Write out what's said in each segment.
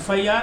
FIR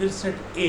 63A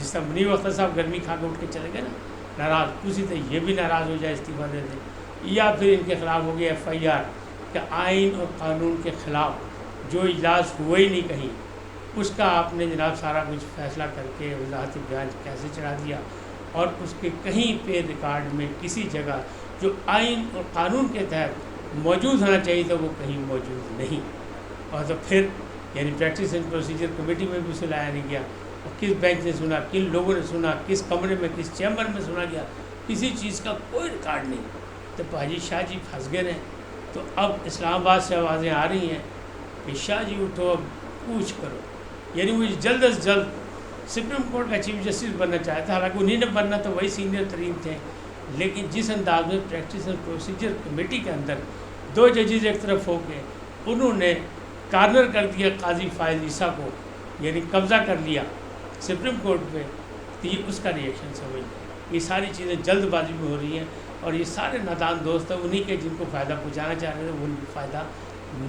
جس طرح منیر اختر صاحب گرمی کھا کے اٹھ کے چلے گئے نا ناراض، اسی طرح یہ بھی ناراض ہو جائے استعفیٰ دے دیں، یا پھر ان کے خلاف ہو گیا FIR کہ آئین اور قانون کے خلاف جو اجلاس ہوئے ہی نہیں کہیں، اس کا آپ نے جناب سارا کچھ فیصلہ کر کے وزارت بیان کیسے چڑھا دیا، اور اس کے کہیں پہ ریکارڈ میں کسی جگہ جو آئین اور قانون کے تحت موجود ہونا چاہیے تھا وہ کہیں موجود نہیں. اور تو پھر یعنی پریکٹس اینڈ پروسیجر کمیٹی میں بھی سنایا نہیں گیا، اور کس بینچ نے سنا، کن لوگوں نے سنا، کس کمرے میں، کس چیمبر میں سنا گیا، کسی چیز کا کوئی ریکارڈ نہیں. تو حاجی شاہ جی پھنس گئے ہیں. تو اب اسلام آباد سے آوازیں آ رہی ہیں کہ شاہ جی اٹھو اب کوچ کرو. یعنی وہ جلد از جلد سپریم کورٹ کا چیف جسٹس بننا چاہتا، حالانکہ انہیں نے بننا تو وہی سینئر ترین تھے، لیکن جس انداز میں پریکٹس اینڈ پروسیجر کمیٹی کے اندر 2 ججز ایک طرف ہو کے انہوں نے کارنر کر دیا قاضی فائز عیسیٰ کو، یعنی قبضہ کر لیا سپریم کورٹ پہ، تو یہ اس کا ریئیکشن سمجھ. یہ ساری چیزیں جلد بازی میں ہو رہی ہیں، اور یہ سارے نادان دوست ہیں انہی کے جن کو فائدہ پہنچانا چاہ رہے تھے، ان کو فائدہ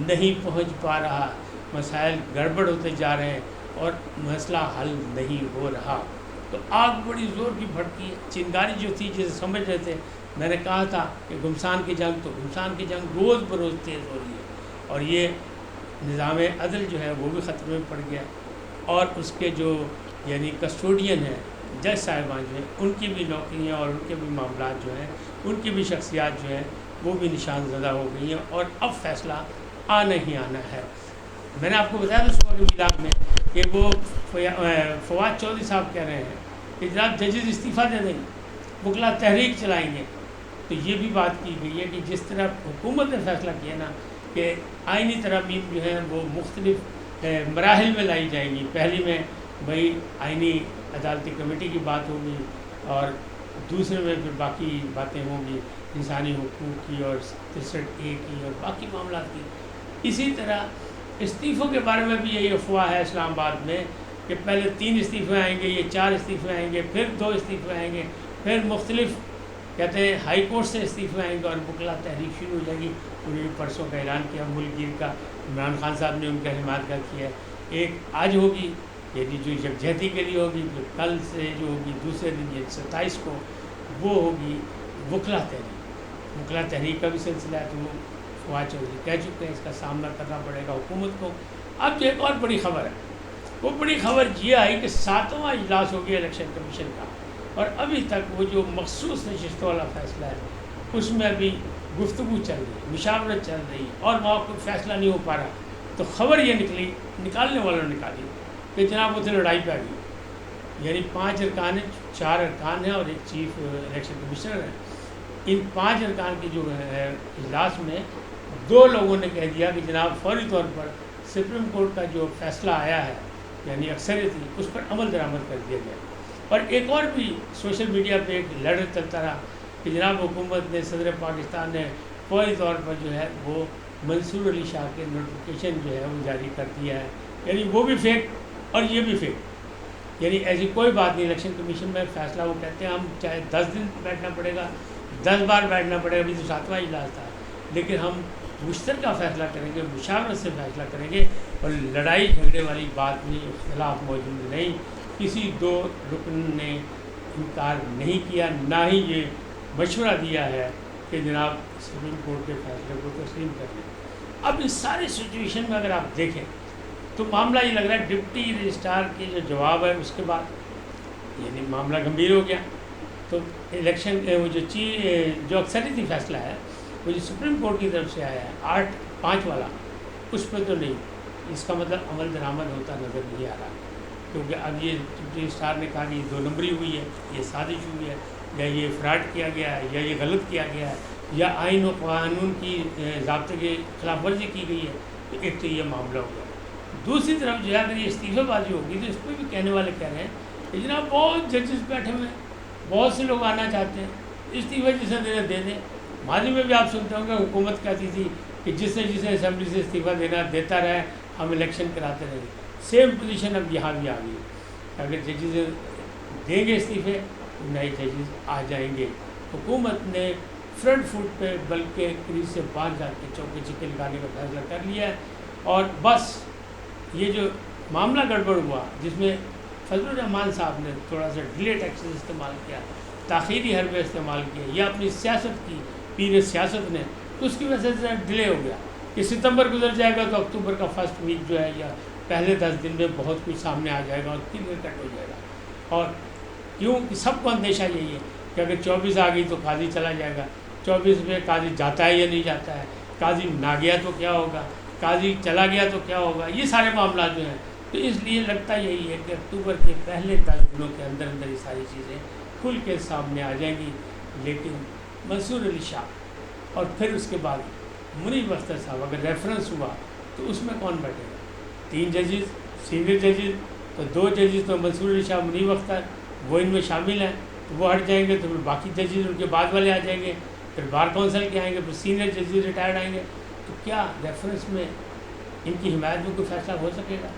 نہیں پہنچ پا رہا، مسائل گڑبڑ ہوتے جا رہے ہیں اور مسئلہ حل نہیں ہو رہا. تو آگ بڑی زور کی بھڑکی ہے. چنگاری جو تھی جسے سمجھ رہے تھے، میں نے کہا تھا کہ گمسان کی جنگ، تو گمسان کی جنگ روز بروز تیز ہو رہی ہے، اور یہ نظام عدل جو ہے وہ بھی خطرے میں پڑ گیا، اور اس کے جو یعنی کسٹوڈین ہیں جج صاحبان جو ہیں، ان کی بھی نوکریاں اور ان کے بھی معاملات جو ہیں، ان کی بھی شخصیات جو ہیں وہ بھی نشان زدہ ہو گئی ہیں، اور اب فیصلہ آنا ہی آنا ہے. میں نے آپ کو بتایا تھا صبح کے میلاد میں کہ وہ فواد چودھری صاحب کہہ رہے ہیں کہ جناب ججز استعفیٰ دے دیں گے، وکلا تحریک چلائیں گے. تو یہ بھی بات کی گئی ہے کہ جس طرح حکومت نے فیصلہ کیا نا کہ آئینی ترامیم جو ہیں وہ مختلف مراحل میں لائی جائیں گی. پہلی میں بھائی آئینی عدالتی کمیٹی کی بات ہوگی، اور دوسرے میں پھر باقی باتیں ہوں گی انسانی حقوق کی اور 63A کی اور باقی معاملات کی. اسی طرح استعفوں کے بارے میں بھی یہی افواہ ہے اسلام آباد میں کہ پہلے 3 استعفے آئیں گے، یہ 4 استعفے آئیں گے، پھر 2 استعفے آئیں گے، پھر مختلف کہتے ہیں ہائی کورٹ سے استعفے آئیں گے، اور وکلا تحریک شروع ہو جائے گی. انہوں نے پرسوں کا اعلان کیا ملک گیر کا، عمران خان صاحب نے ان کا حمایت کا کیا ہے. ایک آج ہوگی یعنی جو یکجہتی کے لیے ہوگی، جو کل سے جو ہوگی دوسرے دن یعنی 27 کو وہ ہوگی وکلا تحریک. وکلا تحریک کا بھی سلسلہ ہے، تو وہ فواد چودھری کہہ چکے ہیں اس کا سامنا کرنا پڑے گا حکومت کو. اب جو ایک اور بڑی خبر ہے، وہ بڑی خبر یہ آئی کہ 7واں اجلاس ہو گیا الیکشن کمیشن کا، اور ابھی تک وہ جو مخصوص نشستوں والا فیصلہ ہے اس میں ابھی گفتگو چل رہی ہے، مشاورت چل رہی ہے، اور وہاں کوئی فیصلہ نہیں ہو پا رہا. تو خبر یہ نکلی، نکالنے والوں نے نکالی کہ جناب وہ تو لڑائی پہ آ گئی. یعنی 5 ارکان ہیں، 4 ارکان ہیں اور ایک چیف الیکشن کمشنر ہے. ان 5 ارکان کی جو ہے اجلاس میں 2 لوگوں نے کہہ دیا کہ جناب فوری طور پر سپریم کورٹ کا جو فیصلہ آیا ہے یعنی اکثریتی اس پر عمل درآمد کر دیا جائے. اور ایک اور بھی سوشل میڈیا پہ ایک لڑ چلتا رہا کہ جناب حکومت نے، صدر پاکستان نے فوری طور پر جو ہے وہ منصور علی شاہ کے نوٹیفیکیشن جو ہے وہ جاری کر دیا ہے. یعنی وہ بھی فیک اور یہ بھی فیک. یعنی ایسی کوئی بات نہیں. الیکشن کمیشن میں فیصلہ وہ کہتے ہیں ہم چاہے 10 دن بیٹھنا پڑے گا، 10 بار بیٹھنا پڑے گا، ابھی تو 7واں اجلاس تھا، لیکن ہم مشترکہ فیصلہ کریں گے، مشاورت سے فیصلہ کریں گے، اور لڑائی جھگڑے والی بات نہیں، اختلاف موجود نہیں. کسی 2 رکن نے انکار نہیں کیا، نہ ہی یہ مشورہ دیا ہے کہ جناب سپریم کورٹ کے فیصلے کو تسلیم کر لیں. اب اس سارے سچویشن میں اگر آپ دیکھیں تو معاملہ یہ لگ رہا ہے ڈپٹی رجسٹرار کے جو جواب ہے اس کے بعد یعنی معاملہ گمبھیر ہو گیا. تو الیکشن وہ جو اکثریتی فیصلہ ہے وہ جو سپریم کورٹ کی طرف سے آیا ہے 8-5 والا، اس پہ تو نہیں، اس کا مطلب عمل درآمد ہوتا نظر نہیں آ رہا. کیونکہ اب یہ ڈپٹی رجسٹرار نے کہا کہ یہ 2 نمبری ہوئی ہے، یہ سازش ہوئی ہے، یا یہ فراڈ کیا گیا ہے، یا یہ غلط کیا گیا ہے، یا آئین و قانون کی ضابطے کی خلاف ورزی کی گئی ہے. تو ایک تو یہ معاملہ ہو گیا. دوسری طرف جو ہے اگر یہ استعفے بازی ہوگی تو اس پہ بھی کہنے والے کہہ رہے ہیں کہ جناب بہت ججز بیٹھے ہوئے ہیں، بہت سے لوگ آنا چاہتے ہیں، استعفے جسے دینا دے دیں. ماضی میں بھی آپ سنتے ہوں گے حکومت کہتی تھی کہ جسے اسمبلی سے استعفیٰ دینا دیتا رہے، ہم الیکشن کراتے رہیں. سیم پوزیشن اب یہاں بھی آ گئی. اگر ججز دیں گے استعفے تو نئے ججز آ جائیں گے. حکومت نے فرنٹ فٹ پہ بلکہ کریز سے باہر جا کے چوکے چکے لگانے کا فیصلہ کر لیا ہے. اور بس یہ جو معاملہ گڑبڑ ہوا جس میں فضل الرحمان صاحب نے تھوڑا سا ڈیلے ٹیکسز استعمال کیا، تاخیری حربے استعمال کیا، یا اپنی سیاست کی پیر سیاست نے، تو اس کی وجہ سے ڈیلے ہو گیا کہ ستمبر گزر جائے گا تو اکتوبر کا فرسٹ ویک جو ہے یا پہلے 10 دن میں بہت کچھ سامنے آ جائے گا اور کلیئر کٹ ہو جائے گا۔ اور کیوں کہ سب کو اندیشہ یہی ہے کہ اگر 24 آ گئی تو قاضی چلا جائے گا، 24 میں قاضی جاتا ہے یا نہیں جاتا ہے، قاضی نہ گیا تو کیا ہوگا، قاضی چلا گیا تو کیا ہوگا، یہ سارے معاملات جو ہیں، تو اس لیے لگتا یہی ہے کہ اکتوبر کے پہلے 10 دنوں کے اندر اندر یہ ساری چیزیں کھل کے سامنے آ جائیں گی۔ لیکن منصور علی شاہ اور پھر اس کے بعد منیب اختر صاحب اگر ریفرنس ہوا تو اس میں کون بیٹھے گا؟ 3 ججز سینئر ججز، تو 2 ججز تو منصور علی شاہ منیب اختر وہ ان میں شامل ہیں، تو وہ ہٹ جائیں گے تو پھر باقی ججز ان کے بعد والے آ جائیں گے، پھر بار کونسل کے آئیں گے، پھر سینئر ججز ریٹائرڈ آئیں گے، تو کیا ریفرنس میں ان کی حمایت میں کوئی فیصلہ ہو سکے گا؟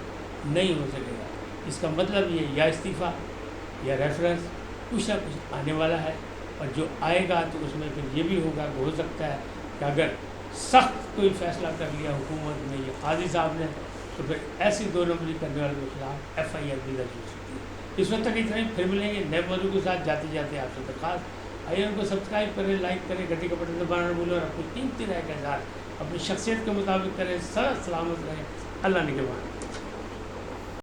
نہیں ہو سکے گا۔ اس کا مطلب یہ یا استعفیٰ یا ریفرنس کچھ نہ کچھ آنے والا ہے، اور جو آئے گا تو اس میں پھر یہ بھی ہوگا کہ ہو سکتا ہے کہ اگر سخت کوئی فیصلہ کر لیا حکومت نے یا قاضی صاحب نے تو پھر ایسی 2 نمبری کرنے والے کے خلاف FIR بھی درج ہو سکتی ہے۔ اس وقت تک اتنا ہی، پھر ملیں گے نئے موضوع کے ساتھ۔ جاتے جاتے آپ سے درخواست، آئیے ان کو سبسکرائب کریں، لائک کریں، گھنٹی کا بٹن دبانا نہ بھولیں، اور اپنی قیمتی رائے کا اظہار اپنی شخصیت کے مطابق کریں۔ سر سلامت رہیں، اللہ نگہبان۔